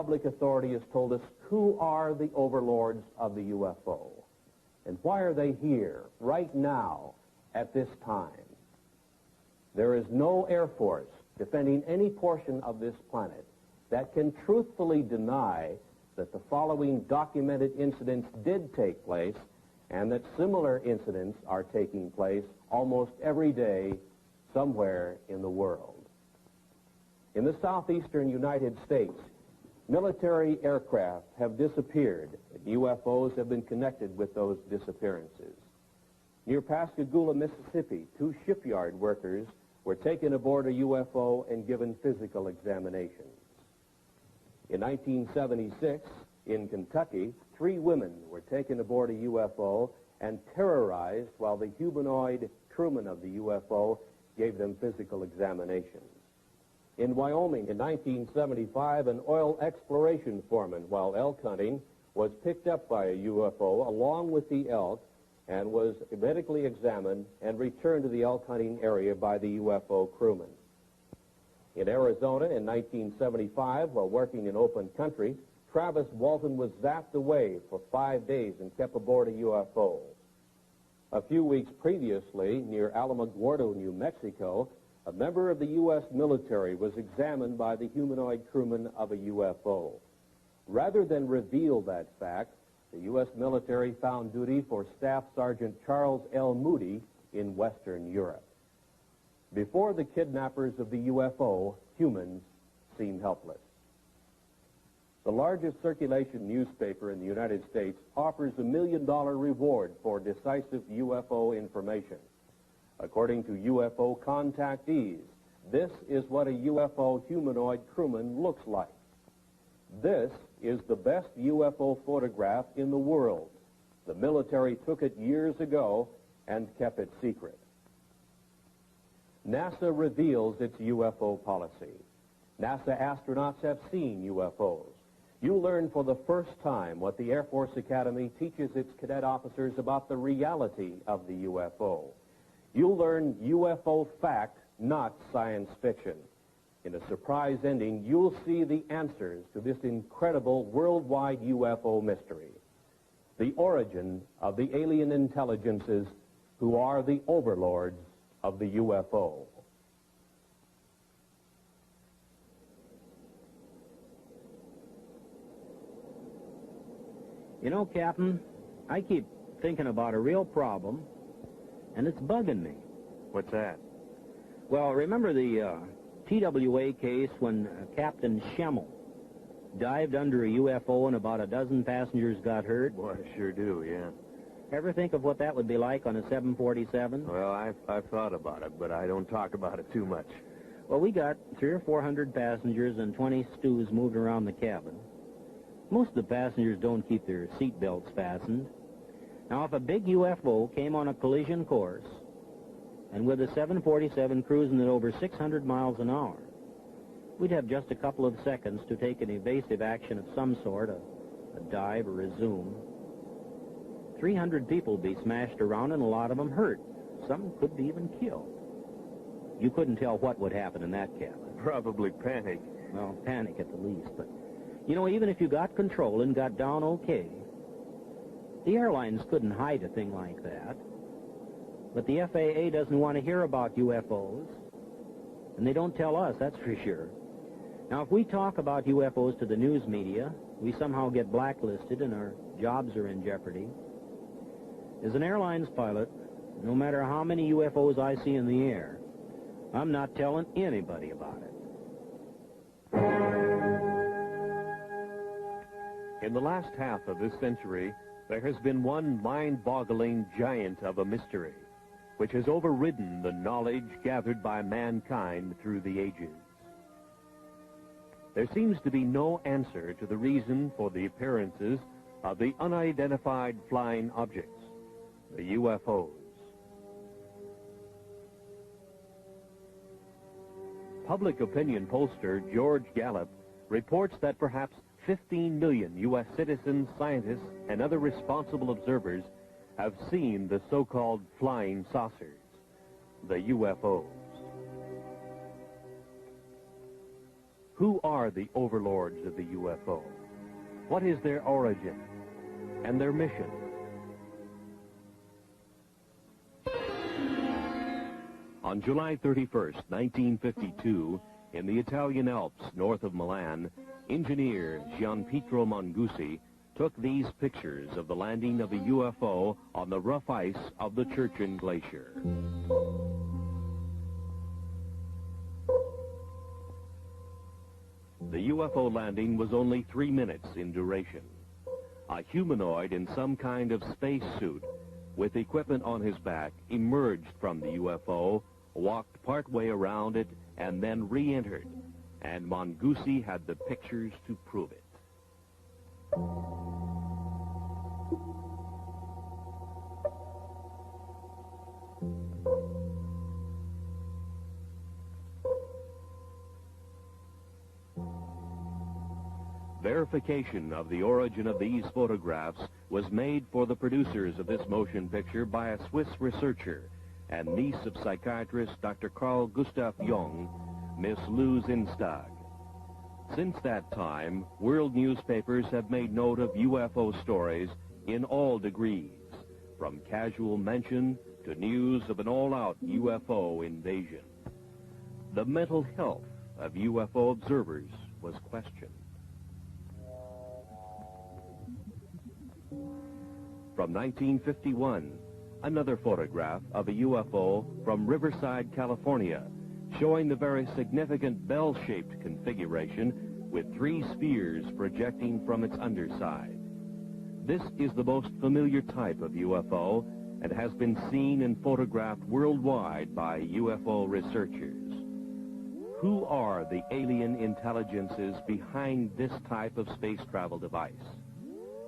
Public authority has told us who are the overlords of the UFO and why are they here right now at this time. There is no Air Force defending any portion of this planet that can truthfully deny that the following documented incidents did take place and that similar incidents are taking place almost every day somewhere in the world. In the southeastern United States, military aircraft have disappeared, and UFOs have been connected with those disappearances. Near Pascagoula, Mississippi, 2 shipyard workers were taken aboard a UFO and given physical examinations. In 1976, in Kentucky, 3 women were taken aboard a UFO and terrorized while the humanoid crewman of the UFO gave them physical examinations. In Wyoming, in 1975, an oil exploration foreman, while elk hunting, was picked up by a UFO along with the elk and was medically examined and returned to the elk hunting area by the UFO crewman. In Arizona, in 1975, while working in open country, Travis Walton was zapped away for 5 days and kept aboard a UFO. A few weeks previously, near Alamogordo, New Mexico, a member of the U.S. military was examined by the humanoid crewman of a UFO. Rather than reveal that fact, the U.S. military found duty for Staff Sergeant Charles L. Moody in Western Europe. Before the kidnappers of the UFO, humans seemed helpless. The largest circulation newspaper in the United States offers a $1 million reward for decisive UFO information. According to UFO contactees, this is what a UFO humanoid crewman looks like. This is the best UFO photograph in the world. The military took it years ago and kept it secret. NASA reveals its UFO policy. NASA astronauts have seen UFOs. You'll learn for the first time what the Air Force Academy teaches its cadet officers about the reality of the UFO. You'll learn UFO fact, not science fiction. In a surprise ending, you'll see the answers to this incredible worldwide UFO mystery. The origin of the alien intelligences who are the overlords of the UFO. You know, Captain, I keep thinking about a real problem, and it's bugging me. What's that? Well, remember the TWA case when Captain Schemmel dived under a UFO and about a dozen passengers got hurt? Boy, I sure do, yeah. Ever think of what that would be like on a 747? Well, I've thought about it, but I don't talk about it too much. Well, we got 300 or 400 passengers and 20 stews moved around the cabin. Most of the passengers don't keep their seat belts fastened. Now, if a big UFO came on a collision course, and with a 747 cruising at over 600 miles an hour, we'd have just a couple of seconds to take an evasive action of some sort, a dive or a zoom. 300 people would be smashed around and a lot of them hurt. Some could be even killed. You couldn't tell what would happen in that cabin. Probably panic. Well, panic at the least, but, you know, even if you got control and got down okay, the airlines couldn't hide a thing like that. But the FAA doesn't want to hear about UFOs, and they don't tell us, that's for sure. Now, if we talk about UFOs to the news media, we somehow get blacklisted and our jobs are in jeopardy. As an airlines pilot, no matter how many UFOs I see in the air, I'm not telling anybody about it. In the last half of this century, there has been one mind-boggling giant of a mystery, which has overridden the knowledge gathered by mankind through the ages. There seems to be no answer to the reason for the appearances of the unidentified flying objects, the UFOs. Public opinion pollster George Gallup reports that perhaps 15 million U.S. citizens, scientists, and other responsible observers have seen the so-called flying saucers, the UFOs. Who are the overlords of the UFO? What is their origin and their mission? On July 31st, 1952, in the Italian Alps north of Milan, engineer Gianpietro Mangusi took these pictures of the landing of a UFO on the rough ice of the Churchill Glacier. The UFO landing was only 3 minutes in duration. A humanoid in some kind of space suit with equipment on his back emerged from the UFO, walked partway around it, and then re-entered, and Mangusi had the pictures to prove it. Verification of the origin of these photographs was made for the producers of this motion picture by a Swiss researcher and niece of psychiatrist Dr. Carl Gustav Jung, Miss Lou Zinstag. Since that time, world newspapers have made note of UFO stories in all degrees, from casual mention to news of an all-out UFO invasion. The mental health of UFO observers was questioned. From 1951, another photograph of a UFO from Riverside, California, showing the very significant bell-shaped configuration with 3 spheres projecting from its underside. This is the most familiar type of UFO and has been seen and photographed worldwide by UFO researchers. Who are the alien intelligences behind this type of space travel device?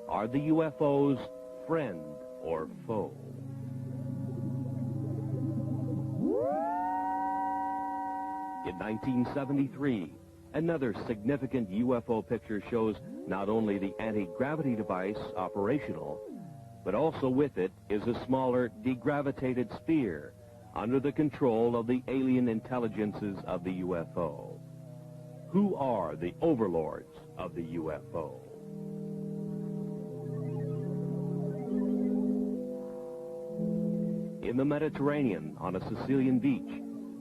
Are the UFOs friend or foe? In 1973, another significant UFO picture shows not only the anti-gravity device operational, but also with it is a smaller degravitated sphere under the control of the alien intelligences of the UFO. Who are the overlords of the UFO? In the Mediterranean, on a Sicilian beach,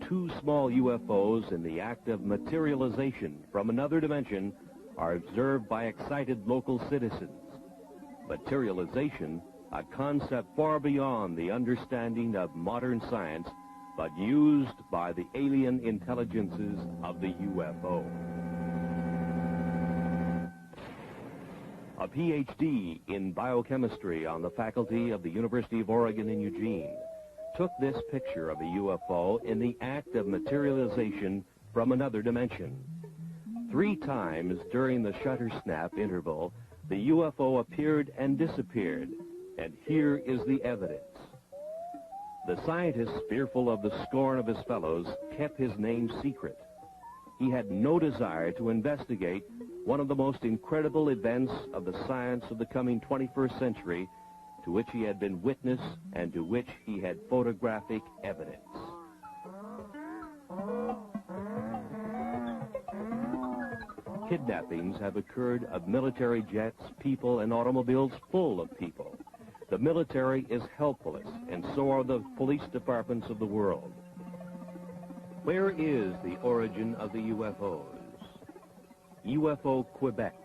2 small UFOs in the act of materialization from another dimension are observed by excited local citizens. Materialization, a concept far beyond the understanding of modern science, but used by the alien intelligences of the UFO. A PhD in biochemistry on the faculty of the University of Oregon in Eugene took this picture of a UFO in the act of materialization from another dimension. 3 times during the shutter snap interval, the UFO appeared and disappeared, and here is the evidence. The scientist, fearful of the scorn of his fellows, kept his name secret. He had no desire to investigate one of the most incredible events of the science of the coming 21st century, to which he had been witness and to which he had photographic evidence. Kidnappings have occurred of military jets, people, and automobiles full of people. The military is helpless, and so are the police departments of the world. Where is the origin of the UFOs? UFO Quebec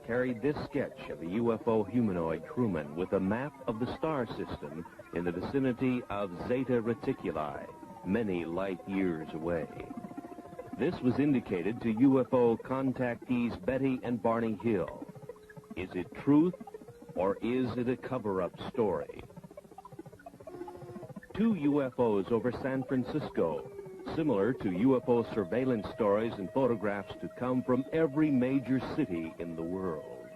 carried this sketch of a UFO humanoid crewman with a map of the star system in the vicinity of Zeta Reticuli, many light years away. This was indicated to UFO contactees Betty and Barney Hill. Is it truth, or is it a cover-up story? 2 UFOs over San Francisco, similar to UFO surveillance stories and photographs to come from every major city in the world.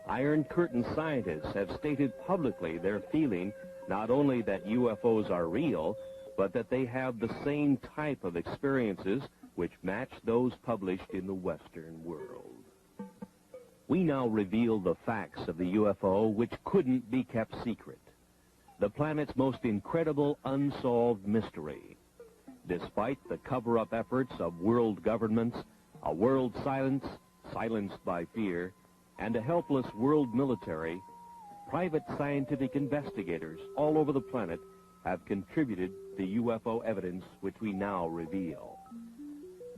Iron Curtain scientists have stated publicly their feeling not only that UFOs are real, but that they have the same type of experiences which match those published in the Western world. We now reveal the facts of the UFO which couldn't be kept secret. The planet's most incredible unsolved mystery. Despite the cover-up efforts of world governments, a world silenced by fear, and a helpless world military, private scientific investigators all over the planet have contributed to UFO evidence which we now reveal.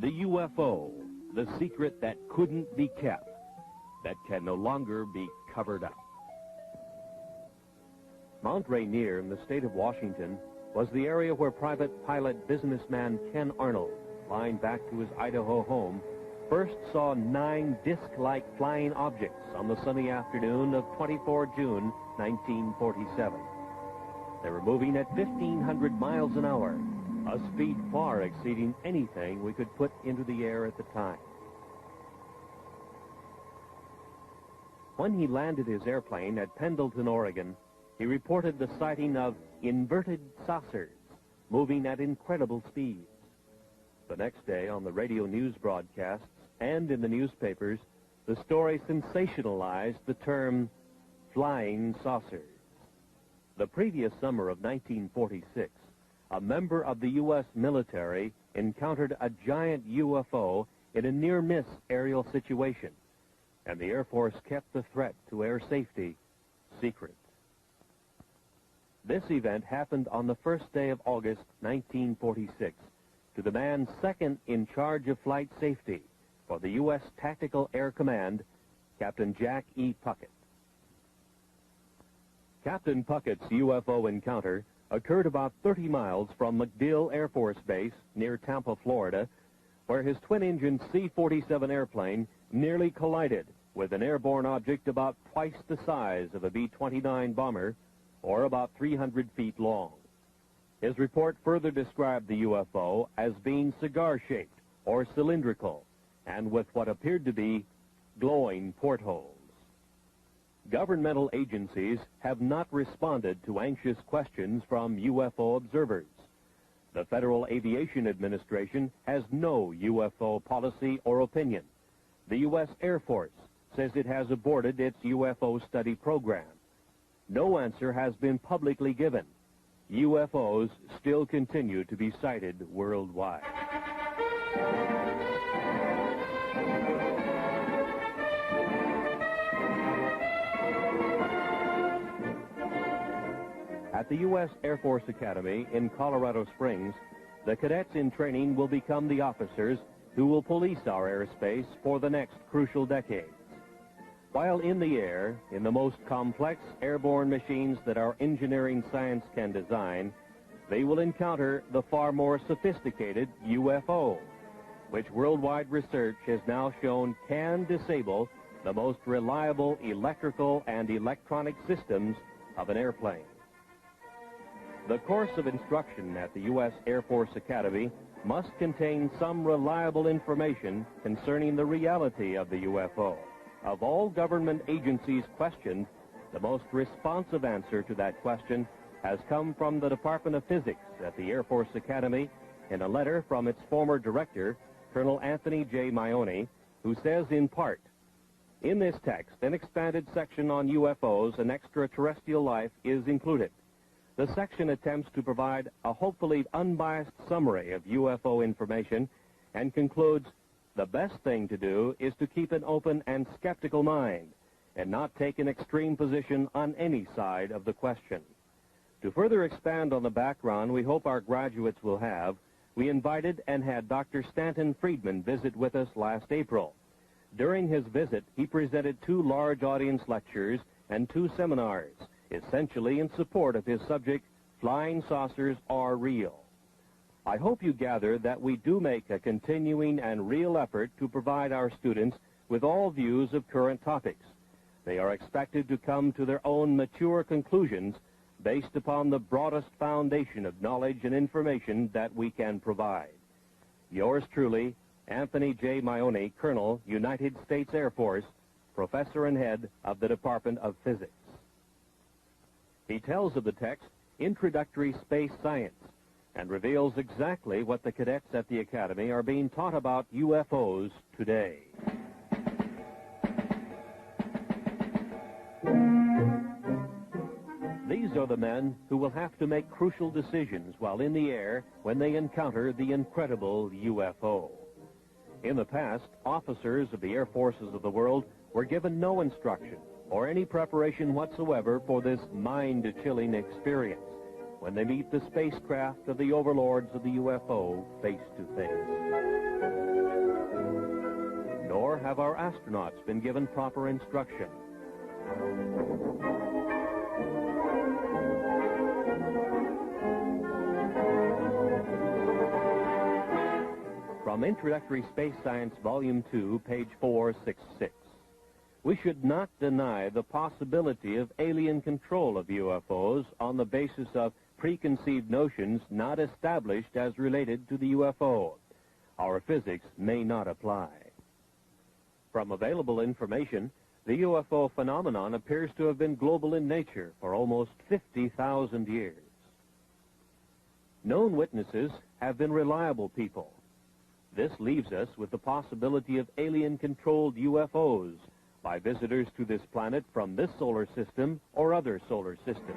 The UFO, the secret that couldn't be kept, that can no longer be covered up. Mount Rainier in the state of Washington was the area where private pilot businessman Ken Arnold, flying back to his Idaho home, first saw 9 disc-like flying objects on the sunny afternoon of 24 June 1947. They were moving at 1,500 miles an hour, a speed far exceeding anything we could put into the air at the time. When he landed his airplane at Pendleton, Oregon, he reported the sighting of inverted saucers moving at incredible speeds. The next day, on the radio news broadcasts and in the newspapers, the story sensationalized the term flying saucers. The previous summer of 1946, a member of the U.S. military encountered a giant UFO in a near-miss aerial situation, and the Air Force kept the threat to air safety secret. This event happened on the first day of August 1946 to the man second in charge of flight safety for the U.S. Tactical Air Command, Captain Jack E. Puckett. Captain Puckett's UFO encounter occurred about 30 miles from MacDill Air Force Base near Tampa, Florida, where his twin-engine C-47 airplane nearly collided with an airborne object about twice the size of a B-29 bomber, or about 300 feet long. His report further described the UFO as being cigar-shaped or cylindrical, and with what appeared to be glowing portholes. Governmental agencies have not responded to anxious questions from UFO observers. The Federal Aviation Administration has no UFO policy or opinion. The U.S. Air Force says it has aborted its UFO study program. No answer has been publicly given. UFOs still continue to be sighted worldwide. At the U.S. Air Force Academy in Colorado Springs, the cadets in training will become the officers who will police our airspace for the next crucial decades. While in the air, in the most complex airborne machines that our engineering science can design, they will encounter the far more sophisticated UFO, which worldwide research has now shown can disable the most reliable electrical and electronic systems of an airplane. The course of instruction at the U.S. Air Force Academy must contain some reliable information concerning the reality of the UFO. Of all government agencies questioned, the most responsive answer to that question has come from the Department of Physics at the Air Force Academy in a letter from its former director, Colonel Anthony J. Maione, who says in part, "In this text, an expanded section on UFOs and extraterrestrial life is included. The section attempts to provide a hopefully unbiased summary of UFO information and concludes, the best thing to do is to keep an open and skeptical mind and not take an extreme position on any side of the question." To further expand on the background we hope our graduates will have, we invited and had Dr. Stanton Friedman visit with us last April. During his visit, he presented 2 large audience lectures and 2 seminars, essentially in support of his subject, Flying Saucers Are Real. I hope you gather that we do make a continuing and real effort to provide our students with all views of current topics. They are expected to come to their own mature conclusions based upon the broadest foundation of knowledge and information that we can provide. Yours truly, Anthony J. Maione, Colonel, United States Air Force, Professor and Head of the Department of Physics. He tells of the text, Introductory Space Science, and reveals exactly what the cadets at the Academy are being taught about UFOs today. These are the the men who will have to make crucial decisions while in the air when they encounter the incredible UFO. In the past, officers of the air forces of the world were given no instruction or any preparation whatsoever for this mind-chilling experience when they meet the spacecraft of the overlords of the UFO face to face. Nor have our astronauts been given proper instruction. From Introductory Space Science, Volume 2, page 466. We should not deny the possibility of alien control of UFOs on the basis of preconceived notions not established as related to the UFO. Our physics may not apply. From available information, the UFO phenomenon appears to have been global in nature for almost 50,000 years. Known witnesses have been reliable people. This leaves us with the possibility of alien-controlled UFOs by visitors to this planet from this solar system or other solar systems.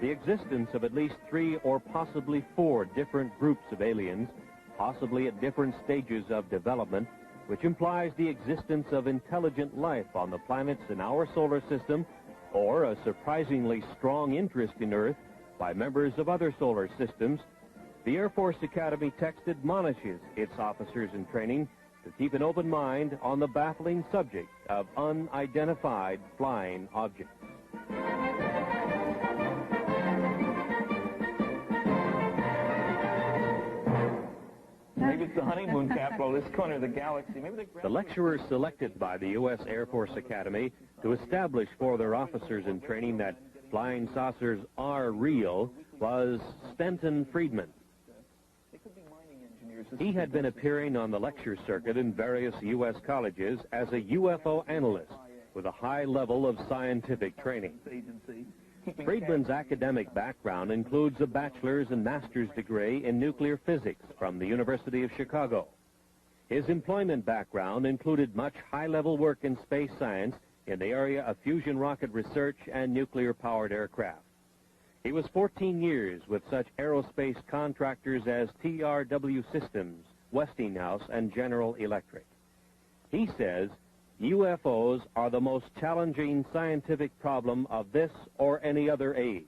The existence of at least 3 or possibly 4 different groups of aliens, possibly at different stages of development, which implies the existence of intelligent life on the planets in our solar system, or a surprisingly strong interest in Earth by members of other solar systems, the Air Force Academy text admonishes its officers in training to keep an open mind on the baffling subject of unidentified flying objects. Maybe it's the honeymoon capital of this corner of the galaxy. Maybe the lecturer selected by the U.S. Air Force Academy to establish for their officers in training that flying saucers are real was Stenton Friedman. He had been appearing on the lecture circuit in various U.S. colleges as a UFO analyst with a high level of scientific training. Friedman's academic background includes a bachelor's and master's degree in nuclear physics from the University of Chicago. His employment background included much high-level work in space science in the area of fusion rocket research and nuclear-powered aircraft. He was 14 years with such aerospace contractors as TRW Systems, Westinghouse, and General Electric. He says UFOs are the most challenging scientific problem of this or any other age.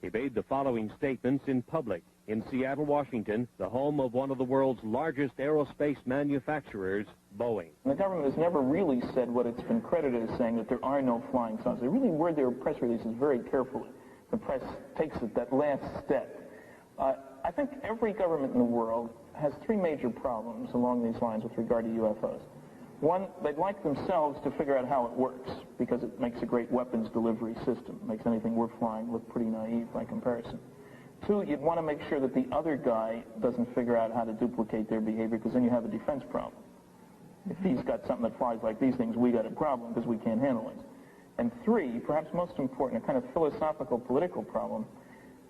He made the following statements in public in Seattle, Washington, the home of one of the world's largest aerospace manufacturers, Boeing. The government has never really said what it's been credited as saying, that there are no flying saucers. They really word their press releases very carefully. The press takes it that last step. I think every government in the world has 3 major problems along these lines with regard to UFOs. One, they'd like themselves to figure out how it works, because it makes a great weapons delivery system. It makes anything worth flying look pretty naive by comparison. 2, you'd want to make sure that the other guy doesn't figure out how to duplicate their behavior, because then you have a defense problem. If he's got something that flies like these things, we got a problem because we can't handle it. And 3, perhaps most important, a kind of philosophical political problem.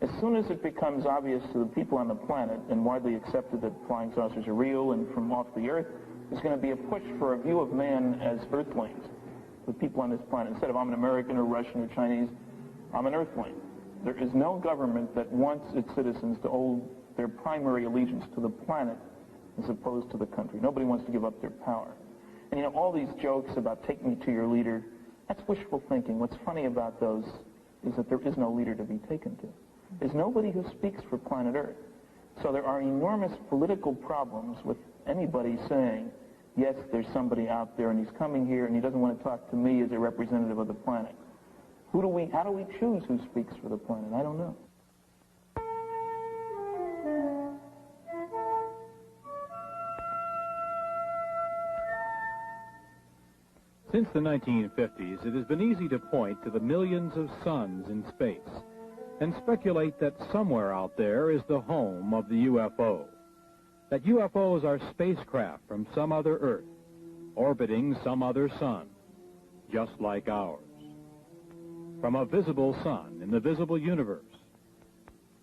As soon as it becomes obvious to the people on the planet and widely accepted that flying saucers are real and from off the Earth, there's going to be a push for a view of man as Earthlings, the people on this planet. Instead of I'm an American or Russian or Chinese, I'm an Earthling. There is no government that wants its citizens to owe their primary allegiance to the planet as opposed to the country. Nobody wants to give up their power. And you know, all these jokes about take me to your leader, that's wishful thinking. What's funny about those is that there is no leader to be taken to. There's nobody who speaks for planet Earth. So there are enormous political problems with anybody saying, yes, there's somebody out there and he's coming here and he doesn't want to talk to me as a representative of the planet. How do we choose who speaks for the planet? I don't know. Since the 1950s, it has been easy to point to the millions of suns in space and speculate that somewhere out there is the home of the UFO. That UFOs are spacecraft from some other Earth, orbiting some other sun, just like ours. From a visible sun in the visible universe.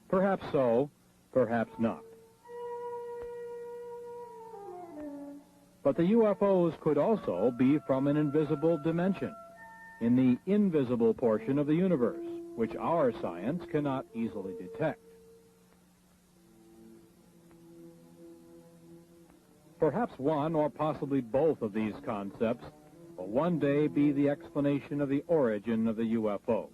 Perhaps so, perhaps not. But the UFOs could also be from an invisible dimension, in the invisible portion of the universe, which our science cannot easily detect. Perhaps one or possibly both of these concepts will one day be the explanation of the origin of the UFO.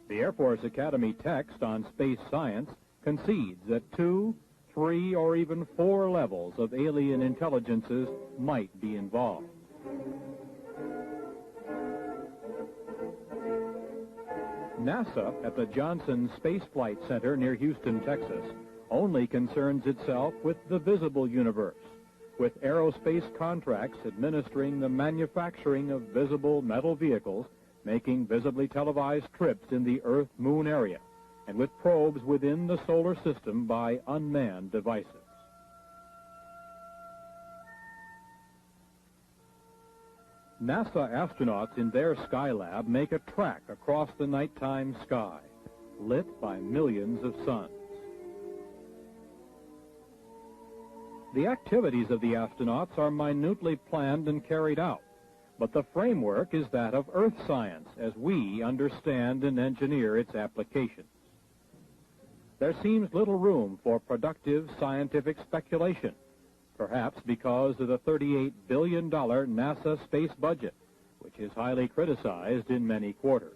The Air Force Academy text on space science concedes that 2, 3, or even 4 levels of alien intelligences might be involved. NASA at the Johnson Space Flight Center near Houston, Texas, only concerns itself with the visible universe, with aerospace contracts administering the manufacturing of visible metal vehicles, making visibly televised trips in the Earth-Moon area, and with probes within the solar system by unmanned devices. NASA astronauts in their Skylab make a track across the nighttime sky, lit by millions of suns. The activities of the astronauts are minutely planned and carried out, but the framework is that of Earth science as we understand and engineer its applications. There seems little room for productive scientific speculation, perhaps because of the $38 billion NASA space budget, which is highly criticized in many quarters.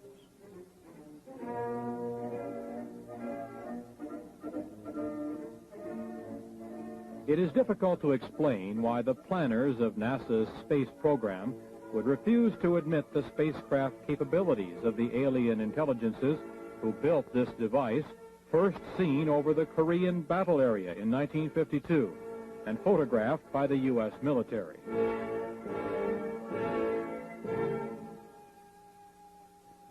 It is difficult to explain why the planners of NASA's space program would refuse to admit the spacecraft capabilities of the alien intelligences who built this device, first seen over the Korean battle area in 1952 and photographed by the U.S. military.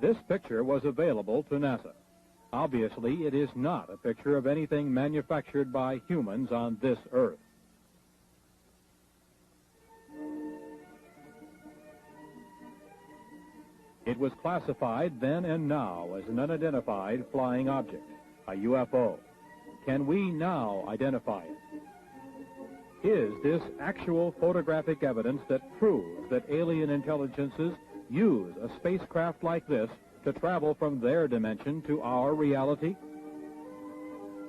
This picture was available to NASA. Obviously, it is not a picture of anything manufactured by humans on this Earth. It was classified then and now as an unidentified flying object, a UFO. Can we now identify it? Is this actual photographic evidence that proves that alien intelligences use a spacecraft like this to travel from their dimension to our reality?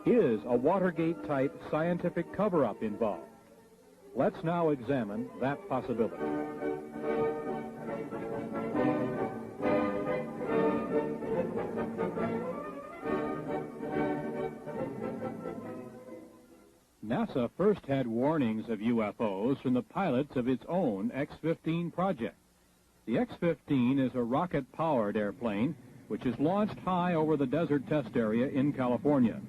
Is a Watergate-type scientific cover-up involved? Let's now examine that possibility. NASA first had warnings of UFOs from the pilots of its own X-15 project. The X-15 is a rocket-powered airplane which is launched high over the desert test area in California.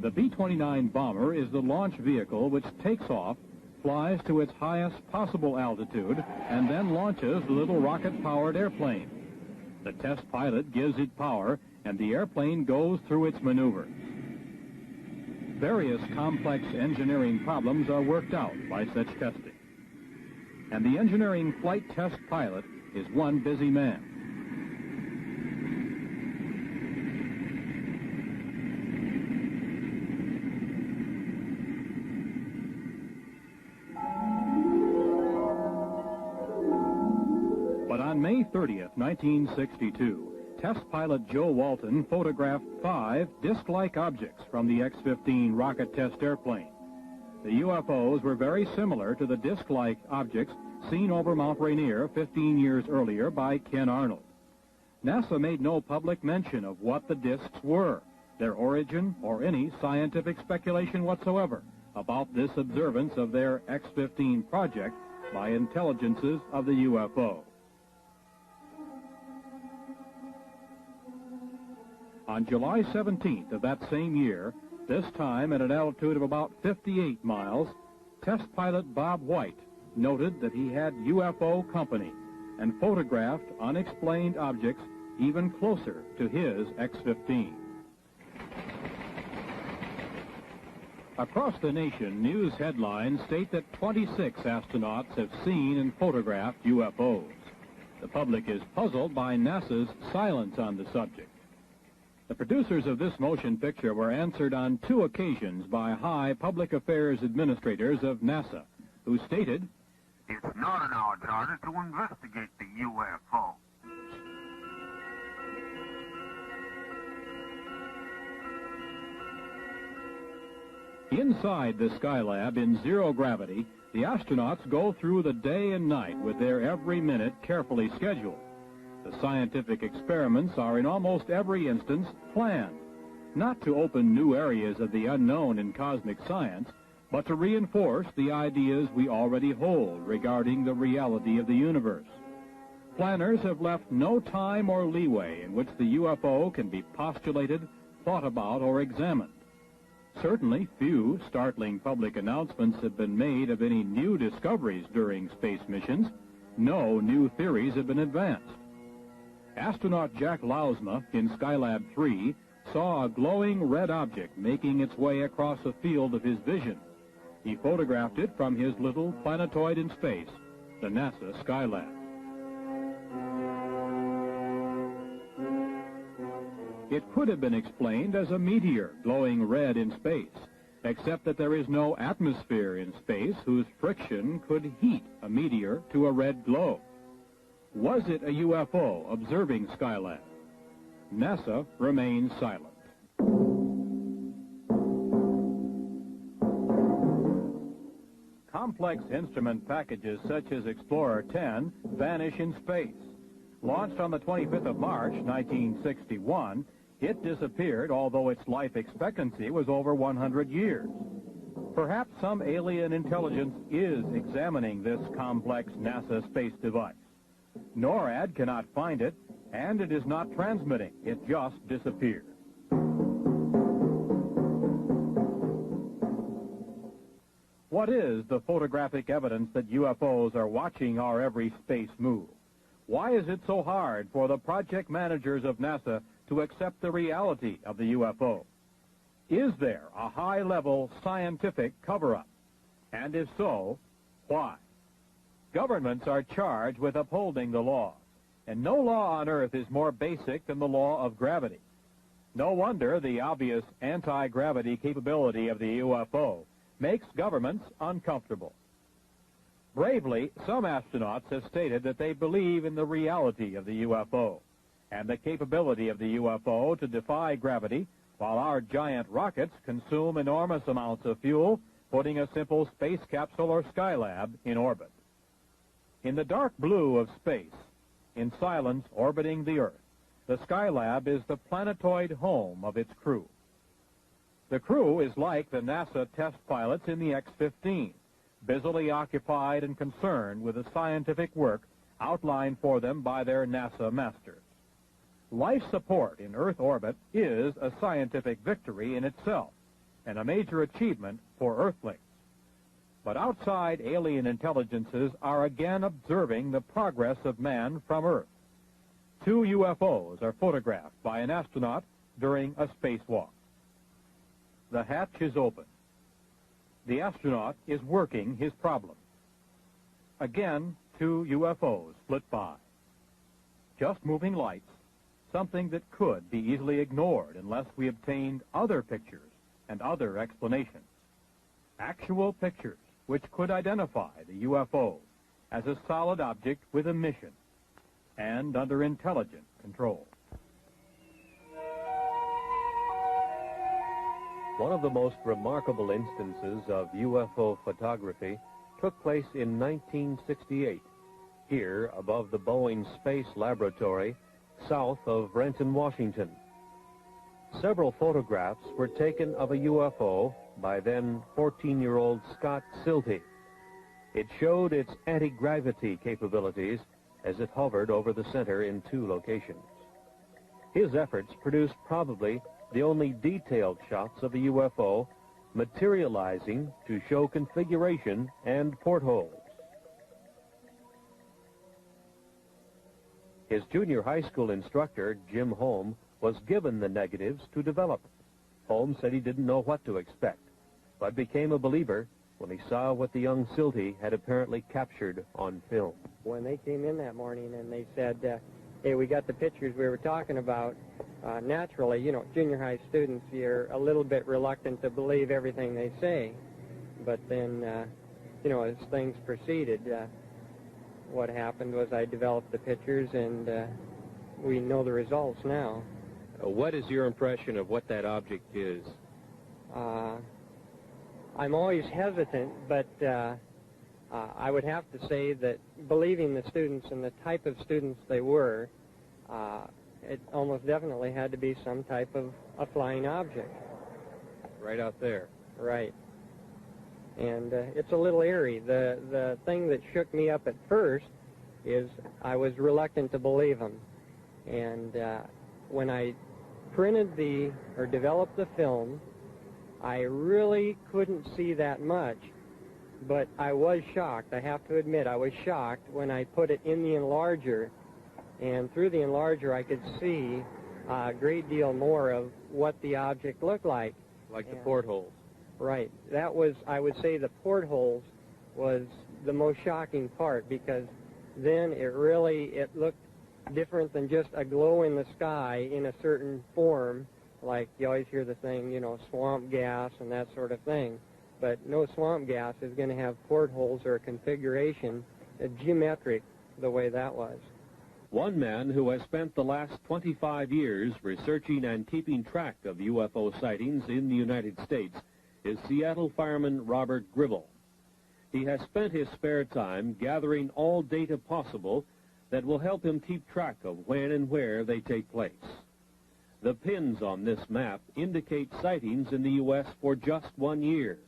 The B-29 bomber is the launch vehicle which takes off, flies to its highest possible altitude, and then launches the little rocket-powered airplane. The test pilot gives it power, and the airplane goes through its maneuvers. Various complex engineering problems are worked out by such testing. And the engineering flight test pilot is one busy man. But on May 30th, 1962, test pilot Joe Walton photographed 5 disc-like objects from the X-15 rocket test airplane. The UFOs were very similar to the disc-like objects seen over Mount Rainier 15 years earlier by Ken Arnold. NASA made no public mention of what the discs were, their origin, or any scientific speculation whatsoever about this observance of their X-15 project by intelligences of the UFO. On July 17th of that same year, this time at an altitude of about 58 miles, test pilot Bob White noted that he had UFO company and photographed unexplained objects even closer to his X-15. Across the nation, news headlines state that 26 astronauts have seen and photographed UFOs. The public is puzzled by NASA's silence on the subject. The producers of this motion picture were answered on 2 occasions by high public affairs administrators of NASA, who stated, "It's not in our charter to investigate the UFO. Inside the Skylab in zero gravity, the astronauts go through the day and night with their every minute carefully scheduled. The scientific experiments are in almost every instance planned, not to open new areas of the unknown in cosmic science, but to reinforce the ideas we already hold regarding the reality of the universe. Planners have left no time or leeway in which the UFO can be postulated, thought about, or examined. Certainly, few startling public announcements have been made of any new discoveries during space missions. No new theories have been advanced. Astronaut Jack Lausma in Skylab 3 saw a glowing red object making its way across a field of his vision. He photographed it from his little planetoid in space, the NASA Skylab. It could have been explained as a meteor glowing red in space, except that there is no atmosphere in space whose friction could heat a meteor to a red glow. Was it a UFO observing Skylab? NASA remains silent. Complex instrument packages such as Explorer 10 vanish in space. Launched on the 25th of March, 1961, it disappeared, although its life expectancy was over 100 years. Perhaps some alien intelligence is examining this complex NASA space device. NORAD cannot find it, and it is not transmitting. It just disappeared. What is the photographic evidence that UFOs are watching our every space move? Why is it so hard for the project managers of NASA to accept the reality of the UFO? Is there a high-level scientific cover-up? And if so, why? Governments are charged with upholding the law, and no law on Earth is more basic than the law of gravity. No wonder the obvious anti-gravity capability of the UFO makes governments uncomfortable. Bravely, some astronauts have stated that they believe in the reality of the UFO and the capability of the UFO to defy gravity while our giant rockets consume enormous amounts of fuel, putting a simple space capsule or Skylab in orbit. In the dark blue of space, in silence orbiting the Earth, the Skylab is the planetoid home of its crew. The crew is like the NASA test pilots in the X-15, busily occupied and concerned with the scientific work outlined for them by their NASA masters. Life support in Earth orbit is a scientific victory in itself and a major achievement for Earthlings. But outside alien intelligences are again observing the progress of man from Earth. 2 UFOs are photographed by an astronaut during a spacewalk. The hatch is open. The astronaut is working his problem. Again, 2 UFOs flit by. Just moving lights, something that could be easily ignored unless we obtained other pictures and other explanations. Actual pictures which could identify the UFO as a solid object with a mission and under intelligent control. One of the most remarkable instances of UFO photography took place in 1968, here above the Boeing Space Laboratory, south of Renton, Washington. Several photographs were taken of a UFO by then 14-year-old Scott Silty. It showed its anti-gravity capabilities as it hovered over the center in 2 locations. His efforts produced probably the only detailed shots of a UFO materializing to show configuration and portholes. His junior high school instructor, Jim Holm, was given the negatives to develop. Holm said he didn't know what to expect, but became a believer when he saw what the young Silty had apparently captured on film. When they came in that morning and they said, hey, we got the pictures we were talking about, naturally, you know, junior high students, you're a little bit reluctant to believe everything they say. But then, you know, as things proceeded, what happened was I developed the pictures, and we know the results now. What is your impression of what that object is? I'm always hesitant, but I would have to say that believing the students and the type of students they were, it almost definitely had to be some type of a flying object. Right out there. Right. And it's a little eerie. The thing that shook me up at first is I was reluctant to believe them. And when I printed or developed the film, I really couldn't see that much. But I was shocked. I have to admit, I was shocked when I put it in the enlarger. And through the enlarger, I could see a great deal more of what the object looked like. Like the portholes. Right. That was, I would say, the portholes was the most shocking part, because then it looked different than just a glow in the sky in a certain form, like you always hear the thing, you know, swamp gas and that sort of thing. But no swamp gas is going to have portholes or a configuration geometric the way that was. One man who has spent the last 25 years researching and keeping track of UFO sightings in the United States is Seattle fireman Robert Gribble. He has spent his spare time gathering all data possible that will help him keep track of when and where they take place. The pins on this map indicate sightings in the U.S. for just 1 year.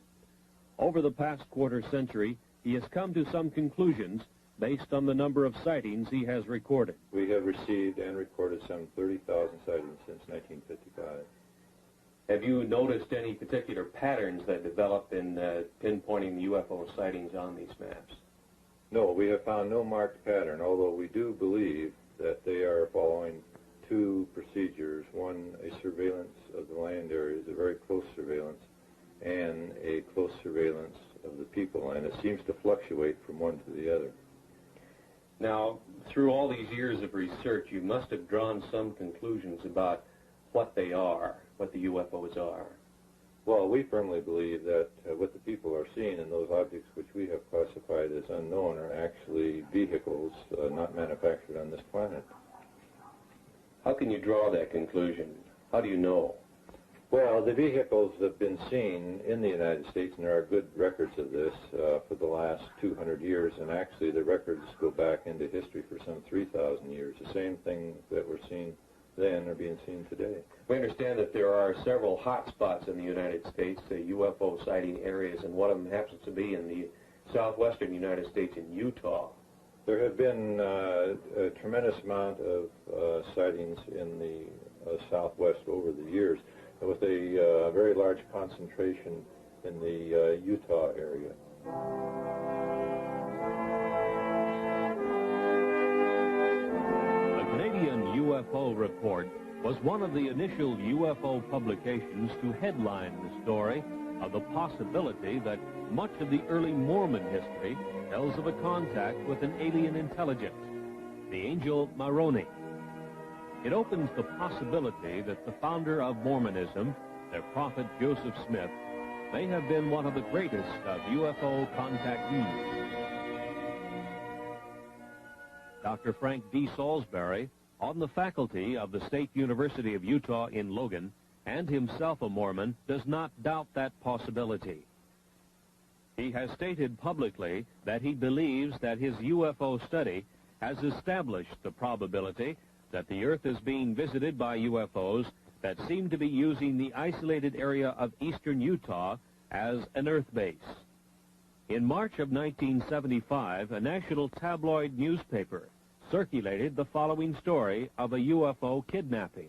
Over the past quarter century, he has come to some conclusions based on the number of sightings he has recorded. We have received and recorded some 30,000 sightings since 1955. Have you noticed any particular patterns that develop in pinpointing the UFO sightings on these maps? No, we have found no marked pattern, although we do believe that they are following two procedures. One, a surveillance of the land areas, a very close surveillance, and a close surveillance of the people, and it seems to fluctuate from one to the other. Now, through all these years of research, you must have drawn some conclusions about what they are, what the UFOs are. Well, we firmly believe that what the people are seeing in those objects which we have classified as unknown are actually vehicles not manufactured on this planet. How can you draw that conclusion? How do you know? Well, the vehicles have been seen in the United States, and there are good records of this for the last 200 years, and actually the records go back into history for some 3,000 years. The same things that were seen then are being seen today. We understand that there are several hot spots in the United States, UFO sighting areas, and one of them happens to be in the southwestern United States in Utah. There have been a tremendous amount of sightings in the southwest over the years, with a very large concentration in the Utah area. The Canadian UFO Report was one of the initial UFO publications to headline the story of the possibility that much of the early Mormon history tells of a contact with an alien intelligence, the angel Moroni. It opens the possibility that the founder of Mormonism, their prophet Joseph Smith, may have been one of the greatest of UFO contactees. Dr. Frank D. Salisbury, on the faculty of the State University of Utah in Logan, and himself a Mormon, does not doubt that possibility. He has stated publicly that he believes that his UFO study has established the probability that the Earth is being visited by UFOs that seem to be using the isolated area of eastern Utah as an Earth base. In March of 1975, a national tabloid newspaper circulated the following story of a UFO kidnapping.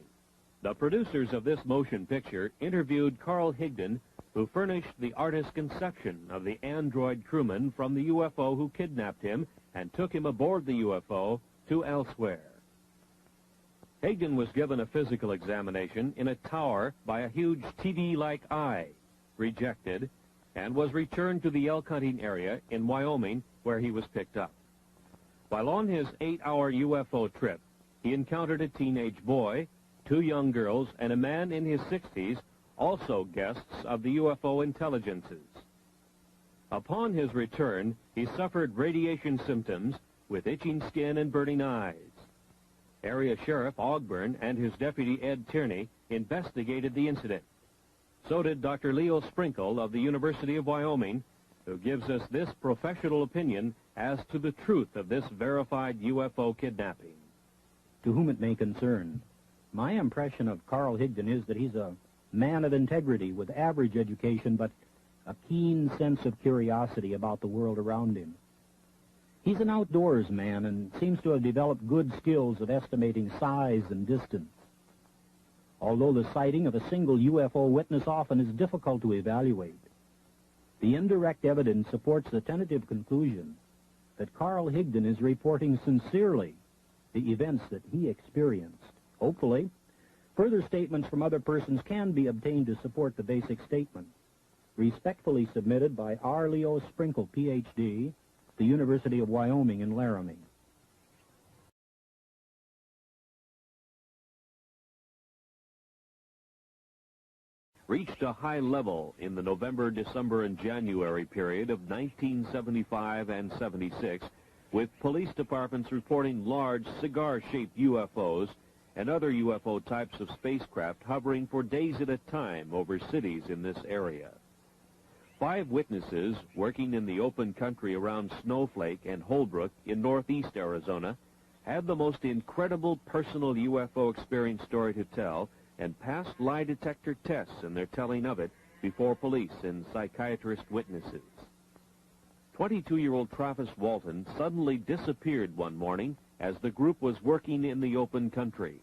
The producers of this motion picture interviewed Carl Higdon, who furnished the artist's conception of the android crewman from the UFO who kidnapped him and took him aboard the UFO to elsewhere. Higdon was given a physical examination in a tower by a huge TV-like eye, rejected, and was returned to the elk hunting area in Wyoming, where he was picked up. While on his 8-hour UFO trip, he encountered a teenage boy, 2 young girls, and a man in his 60s, also guests of the UFO intelligences. Upon his return, he suffered radiation symptoms with itching skin and burning eyes. Area Sheriff Ogburn and his deputy Ed Tierney investigated the incident. So did Dr. Leo Sprinkle of the University of Wyoming, who gives us this professional opinion as to the truth of this verified UFO kidnapping. To whom it may concern, my impression of Carl Higdon is that he's a man of integrity with average education, but a keen sense of curiosity about the world around him. He's an outdoors man and seems to have developed good skills of estimating size and distance. Although the sighting of a single UFO witness often is difficult to evaluate, the indirect evidence supports the tentative conclusion that Carl Higdon is reporting sincerely the events that he experienced. Hopefully, further statements from other persons can be obtained to support the basic statement. Respectfully submitted by R. Leo Sprinkle, Ph.D., the University of Wyoming in Laramie. Reached a high level in the November, December, and January period of 1975 and 76, with police departments reporting large cigar-shaped UFOs and other UFO types of spacecraft hovering for days at a time over cities in this area. 5 witnesses working in the open country around Snowflake and Holbrook in northeast Arizona had the most incredible personal UFO experience story to tell and passed lie detector tests in their telling of it before police and psychiatrist witnesses. 22-year-old Travis Walton suddenly disappeared one morning as the group was working in the open country.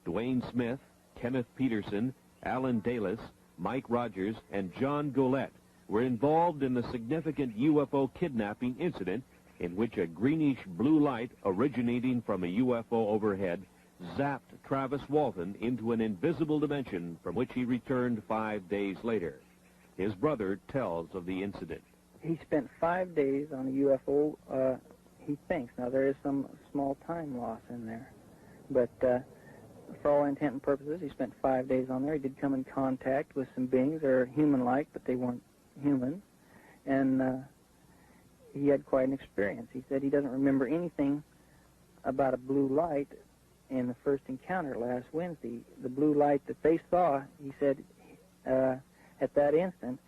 Dwayne Smith, Kenneth Peterson, Alan Dalis, Mike Rogers, and John Golette were involved in the significant UFO kidnapping incident in which a greenish-blue light originating from a UFO overhead zapped Travis Walton into an invisible dimension from which he returned 5 days later. His brother tells of the incident. He spent 5 days on a UFO, he thinks. Now, there is some small time loss in there. But for all intent and purposes, he spent 5 days on there. He did come in contact with some beings that are human-like, but they weren't human. And he had quite an experience. He said he doesn't remember anything about a blue light in the first encounter last Wednesday. The blue light that they saw, he said, at that instant,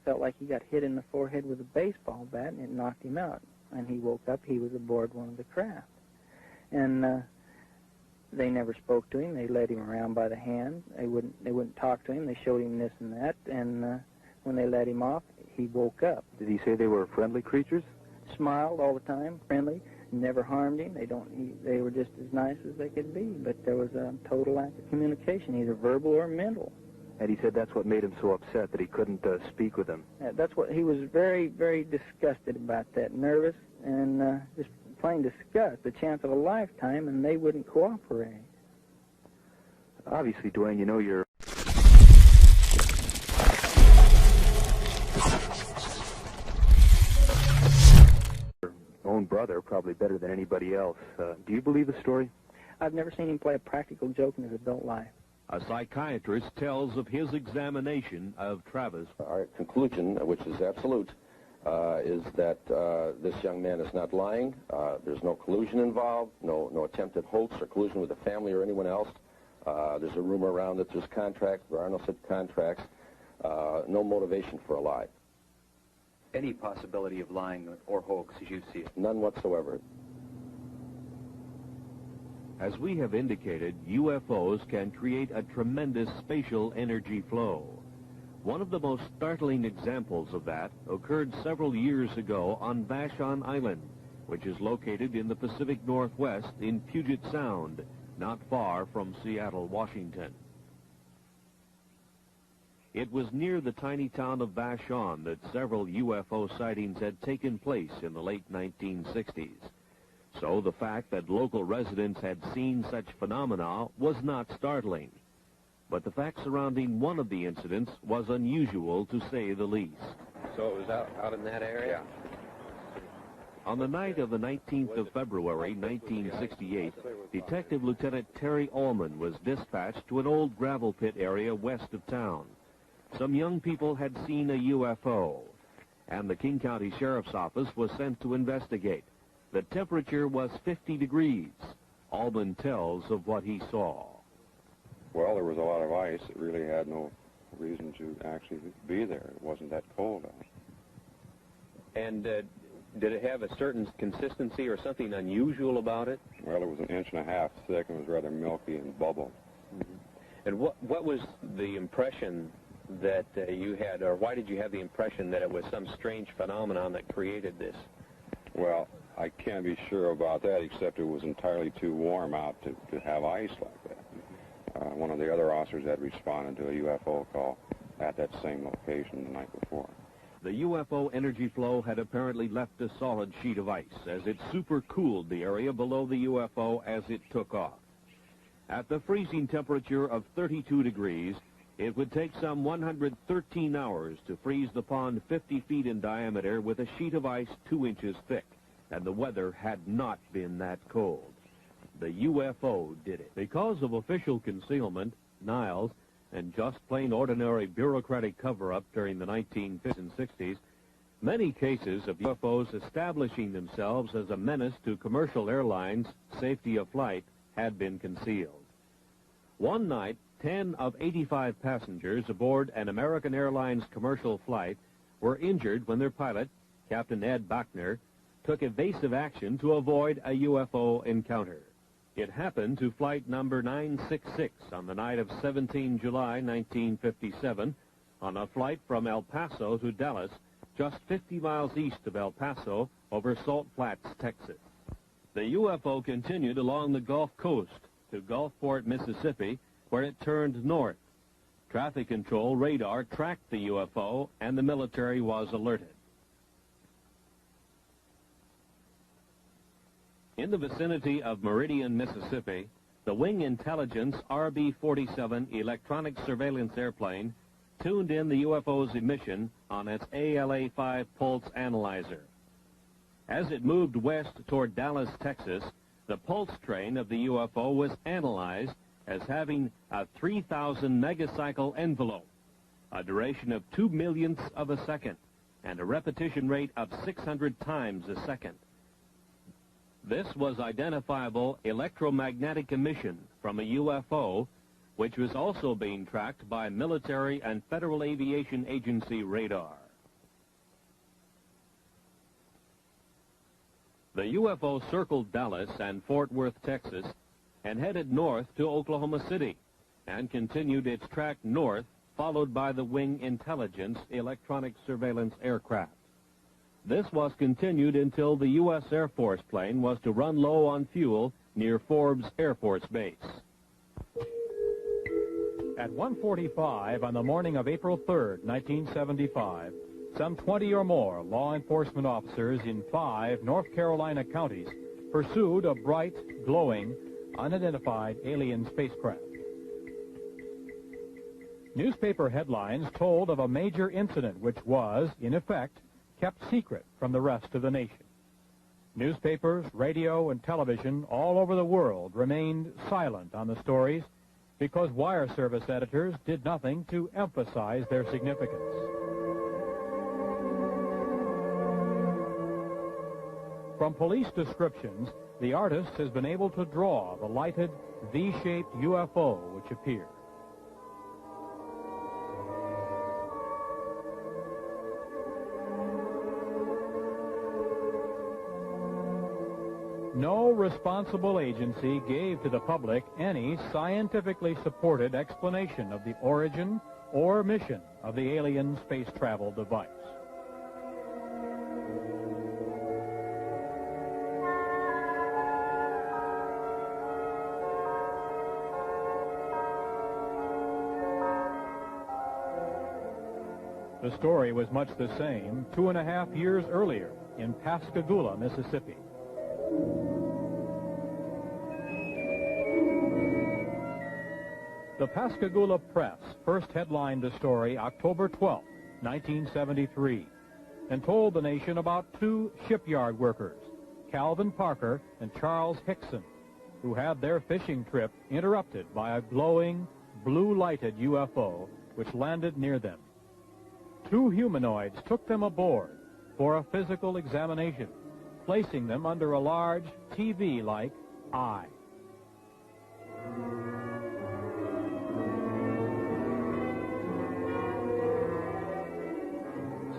felt like he got hit in the forehead with a baseball bat, and it knocked him out. And he woke up. He was aboard one of the craft. And they never spoke to him. They led him around by the hand. They wouldn't talk to him. They showed him this and that. And when they let him off, he woke up. Did he say they were friendly creatures? Smiled all the time, friendly, never harmed him. They were just as nice as they could be. But there was a total lack of communication, either verbal or mental. And he said that's what made him so upset, that he couldn't speak with them. That's what he was very, very disgusted about that, nervous and just plain disgust, the chance of a lifetime, and they wouldn't cooperate. Obviously, Dwayne, you know your own brother probably better than anybody else. Do you believe the story? I've never seen him play a practical joke in his adult life. A psychiatrist tells of his examination of Travis. Our conclusion, which is absolute, is that this young man is not lying. There's no collusion involved, no attempted hoax or collusion with the family or anyone else. There's a rumor around that there's contracts. There are no such contracts. No motivation for a lie. Any possibility of lying or hoax as you see it? None whatsoever. As we have indicated, UFOs can create a tremendous spatial energy flow. One of the most startling examples of that occurred several years ago on Vashon Island, which is located in the Pacific Northwest in Puget Sound, not far from Seattle, Washington. It was near the tiny town of Vashon that several UFO sightings had taken place in the late 1960s. So the fact that local residents had seen such phenomena was not startling. But the fact surrounding one of the incidents was unusual, to say the least. So it was out in that area? On the night of the 19th of February, 1968, Detective Lieutenant Terry Allman was dispatched to an old gravel pit area west of town. Some young people had seen a UFO, and the King County Sheriff's Office was sent to investigate. The temperature was 50 degrees. Allman tells of what he saw. Well, there was a lot of ice. It really had no reason to actually be there. It wasn't that cold out. And did it have a certain consistency or something unusual about it? Well, it was 1.5 inches thick and was rather milky and bubbled. Mm-hmm. And what was the impression that you had, or why did you have the impression that it was some strange phenomenon that created this? Well, I can't be sure about that, except it was entirely too warm out to have ice like that. One of the other officers had responded to a UFO call at that same location the night before. The UFO energy flow had apparently left a solid sheet of ice as it supercooled the area below the UFO as it took off. At the freezing temperature of 32 degrees, it would take some 113 hours to freeze the pond 50 feet in diameter with a sheet of ice 2 inches thick, and the weather had not been that cold. The UFO did it. Because of official concealment, Niles, and just plain ordinary bureaucratic cover-up during the 1950s and 60s, many cases of UFOs establishing themselves as a menace to commercial airlines' safety of flight had been concealed. One night, 10 of 85 passengers aboard an American Airlines commercial flight were injured when their pilot, Captain Ed Bachner, took evasive action to avoid a UFO encounter. It happened to flight number 966 on the night of 17 July 1957 on a flight from El Paso to Dallas, just 50 miles east of El Paso over Salt Flats, Texas. The UFO continued along the Gulf Coast to Gulfport, Mississippi, where it turned north. Traffic control radar tracked the UFO, and the military was alerted. In the vicinity of Meridian, Mississippi, the Wing Intelligence RB-47 electronic surveillance airplane tuned in the UFO's emission on its ALA-5 pulse analyzer. As it moved west toward Dallas, Texas, the pulse train of the UFO was analyzed as having a 3,000 megacycle envelope, a duration of 2 millionths of a second, and a repetition rate of 600 times a second. This was identifiable electromagnetic emission from a UFO, which was also being tracked by military and Federal Aviation Agency radar. The UFO circled Dallas and Fort Worth, Texas, and headed north to Oklahoma City, and continued its track north, followed by the Wing Intelligence electronic surveillance aircraft. This was continued until the U.S. Air Force plane was to run low on fuel near Forbes Air Force Base. At 1:45 on the morning of April 3rd, 1975, some 20 or more law enforcement officers in 5 North Carolina counties pursued a bright, glowing, unidentified alien spacecraft. Newspaper headlines told of a major incident which was, in effect, kept secret from the rest of the nation. Newspapers, radio, and television all over the world remained silent on the stories because wire service editors did nothing to emphasize their significance. From police descriptions, the artist has been able to draw the lighted V-shaped UFO which appeared. No responsible agency gave to the public any scientifically supported explanation of the origin or mission of the alien space travel device. The story was much the same 2.5 years earlier in Pascagoula, Mississippi. The Pascagoula Press first headlined the story October 12, 1973. and told the nation about two shipyard workers, Calvin Parker and Charles Hickson, who had their fishing trip interrupted by a glowing, blue-lighted UFO which landed near them. Two humanoids took them aboard for a physical examination, placing them under a large TV-like eye.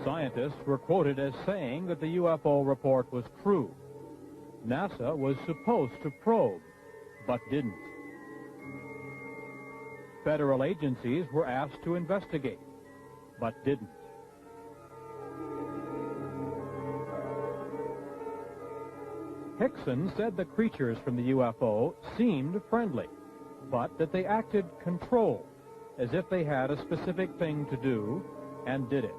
Scientists were quoted as saying that the UFO report was true. NASA was supposed to probe, but didn't. Federal agencies were asked to investigate, but didn't. Hickson said the creatures from the UFO seemed friendly, but that they acted controlled, as if they had a specific thing to do and did it.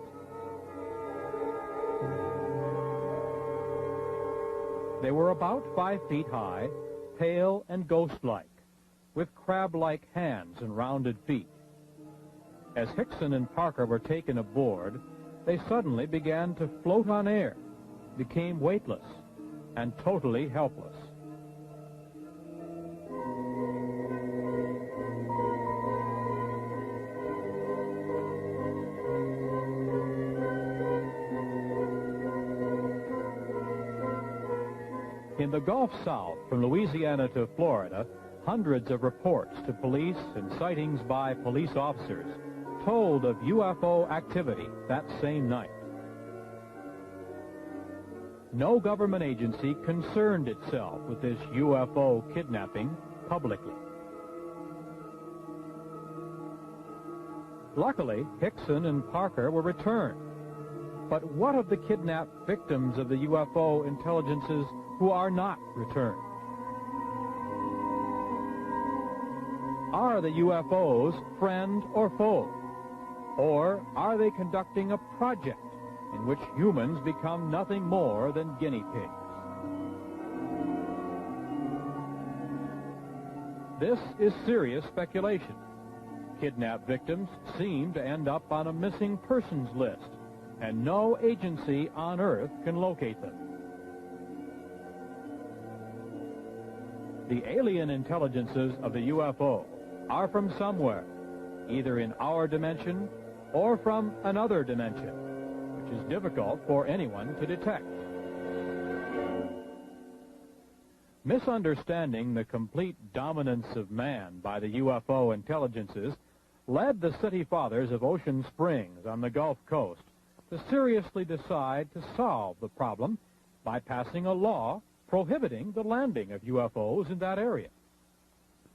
They were about 5 feet high, pale and ghost-like, with crab-like hands and rounded feet. As Hickson and Parker were taken aboard, they suddenly began to float on air, became weightless, and totally helpless. In the Gulf South, from Louisiana to Florida, hundreds of reports to police and sightings by police officers told of UFO activity that same night. No government agency concerned itself with this UFO kidnapping publicly. Luckily, Hickson and Parker were returned. But what of the kidnapped victims of the UFO intelligences who are not returned? Are the UFOs friend or foe? Or are they conducting a project in which humans become nothing more than guinea pigs? This is serious speculation. Kidnapped victims seem to end up on a missing persons list, and no agency on Earth can locate them. The alien intelligences of the UFO are from somewhere, either in our dimension or from another dimension, which is difficult for anyone to detect. Misunderstanding the complete dominance of man by the UFO intelligences led the city fathers of Ocean Springs on the Gulf Coast to seriously decide to solve the problem by passing a law prohibiting the landing of UFOs in that area.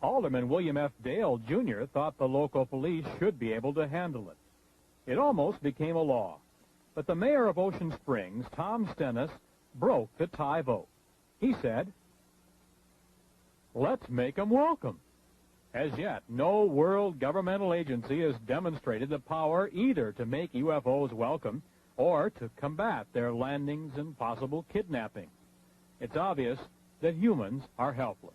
Alderman William F. Dale, Jr. thought the local police should be able to handle it. It almost became a law, but the mayor of Ocean Springs, Tom Stennis, broke the tie vote. He said, "Let's make them welcome." As yet, no world governmental agency has demonstrated the power either to make UFOs welcome or to combat their landings and possible kidnapping. It's obvious that humans are helpless.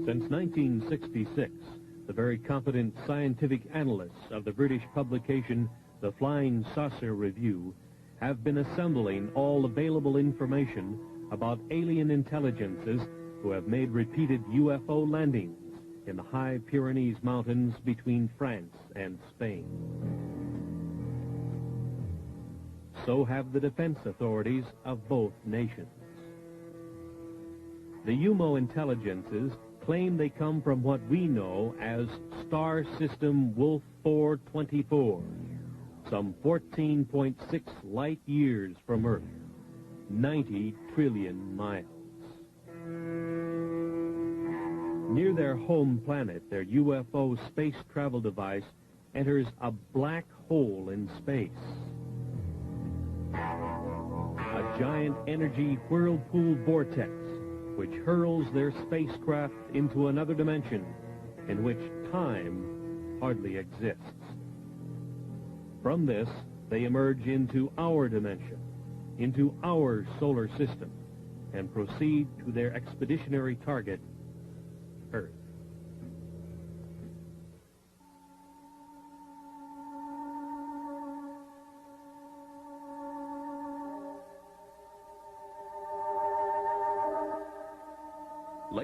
Since 1966, the very competent scientific analysts of the British publication The Flying Saucer Review have been assembling all available information about alien intelligences who have made repeated UFO landings in the high Pyrenees Mountains between France and Spain. So have the defense authorities of both nations. The UMO intelligences claim they come from what we know as Star System Wolf 424, some 14.6 light years from Earth, 90 trillion miles. Near their home planet, their UFO space travel device enters a black hole in space. A giant energy whirlpool vortex which hurls their spacecraft into another dimension in which time hardly exists. From this, they emerge into our dimension, into our solar system, and proceed to their expeditionary target, Earth.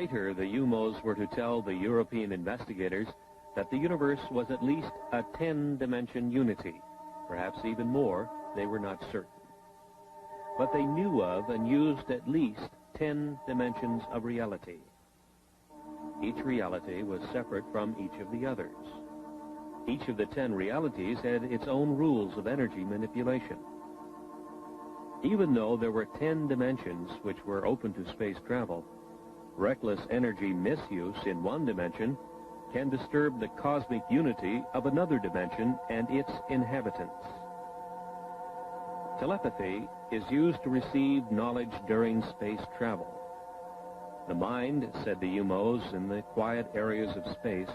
Later, the UMOs were to tell the European investigators that the universe was at least a 10-dimension unity. Perhaps even more, they were not certain. But they knew of and used at least 10 dimensions of reality. Each reality was separate from each of the others. Each of the 10 realities had its own rules of energy manipulation. Even though there were 10 dimensions which were open to space travel, reckless energy misuse in one dimension can disturb the cosmic unity of another dimension and its inhabitants. Telepathy is used to receive knowledge during space travel. The mind, said the UMOs in the quiet areas of space,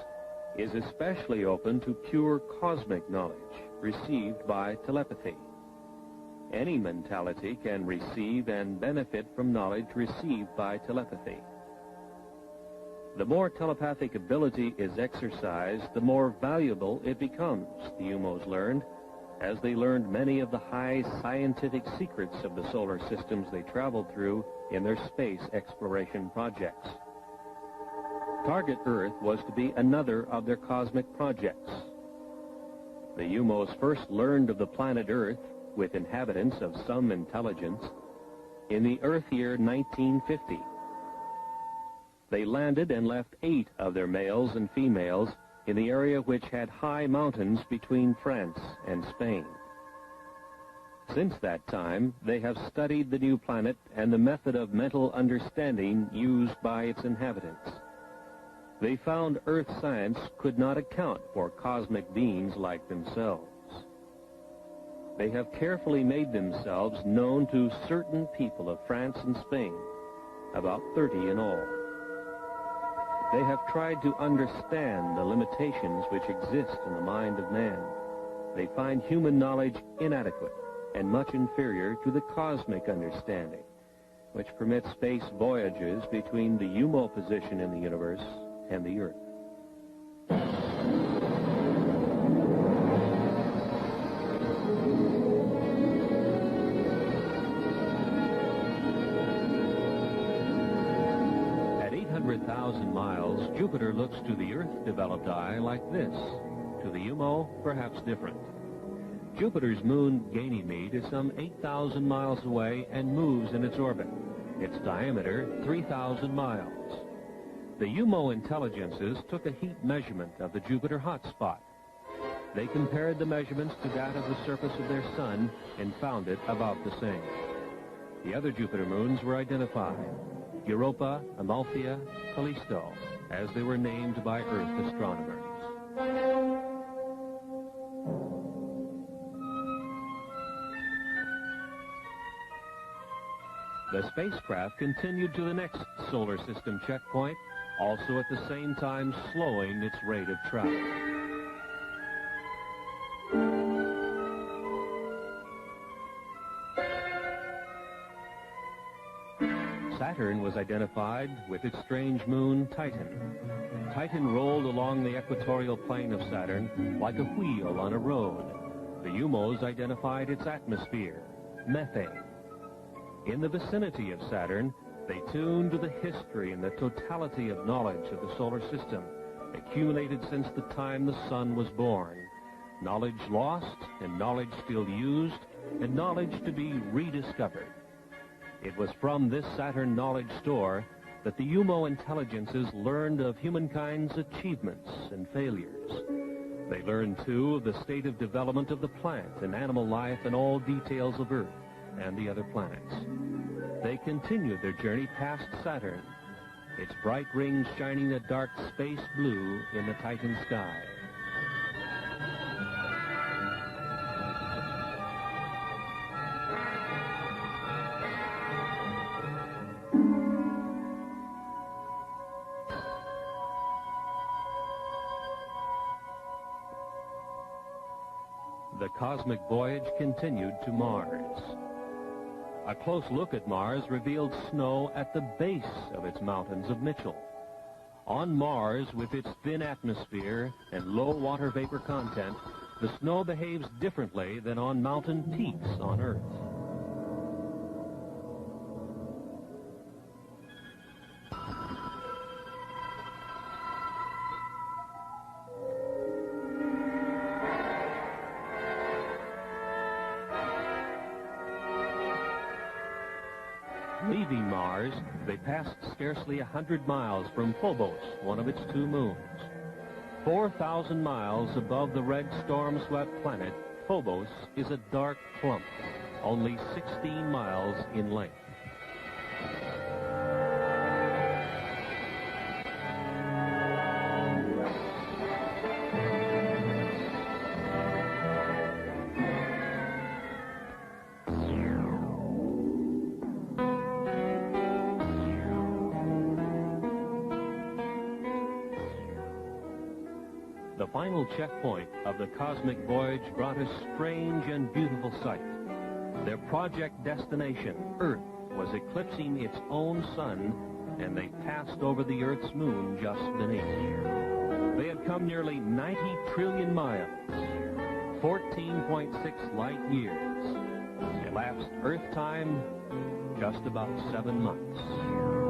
is especially open to pure cosmic knowledge received by telepathy. Any mentality can receive and benefit from knowledge received by telepathy. The more telepathic ability is exercised, the more valuable it becomes, the UMOs learned, as they learned many of the high scientific secrets of the solar systems they traveled through in their space exploration projects. Target Earth was to be another of their cosmic projects. The UMOs first learned of the planet Earth, with inhabitants of some intelligence, in the Earth year 1950. They landed and left 8 of their males and females in the area which had high mountains between France and Spain. Since that time, they have studied the new planet and the method of mental understanding used by its inhabitants. They found Earth science could not account for cosmic beings like themselves. They have carefully made themselves known to certain people of France and Spain, about 30 in all. They have tried to understand the limitations which exist in the mind of man. They find human knowledge inadequate and much inferior to the cosmic understanding, which permits space voyages between the UMO position in the universe and the Earth. At 800,000 miles, Jupiter looks to the Earth-developed eye like this. To the UMO, perhaps different. Jupiter's moon, Ganymede, is some 8,000 miles away and moves in its orbit. Its diameter, 3,000 miles. The UMO intelligences took a heat measurement of the Jupiter hotspot. They compared the measurements to that of the surface of their sun and found it about the same. The other Jupiter moons were identified: Europa, Amalthea, Callisto, as they were named by Earth astronomers. The spacecraft continued to the next solar system checkpoint, also at the same time slowing its rate of travel. Saturn was identified with its strange moon, Titan. Titan rolled along the equatorial plane of Saturn like a wheel on a road. The UMOs identified its atmosphere, methane. In the vicinity of Saturn, they tuned to the history and the totality of knowledge of the solar system, accumulated since the time the sun was born. Knowledge lost, and knowledge still used, and knowledge to be rediscovered. It was from this Saturn knowledge store that the UMO intelligences learned of humankind's achievements and failures. They learned, too, of the state of development of the plant and animal life and all details of Earth and the other planets. They continued their journey past Saturn, its bright rings shining a dark space blue in the Titan sky. The cosmic voyage continued to Mars. A close look at Mars revealed snow at the base of its mountains of Mitchell. On Mars, with its thin atmosphere and low water vapor content, the snow behaves differently than on mountain peaks on Earth. leaving Mars, they passed scarcely 100 miles from Phobos, one of its 2 moons. 4,000 miles above the red storm-swept planet, Phobos is a dark clump, only 16 miles in length. The final checkpoint of the cosmic voyage brought a strange and beautiful sight. Their project destination, Earth, was eclipsing its own sun, and they passed over the Earth's moon just beneath. They had come nearly 90 trillion miles, 14.6 light years. Elapsed Earth time, just about 7 months.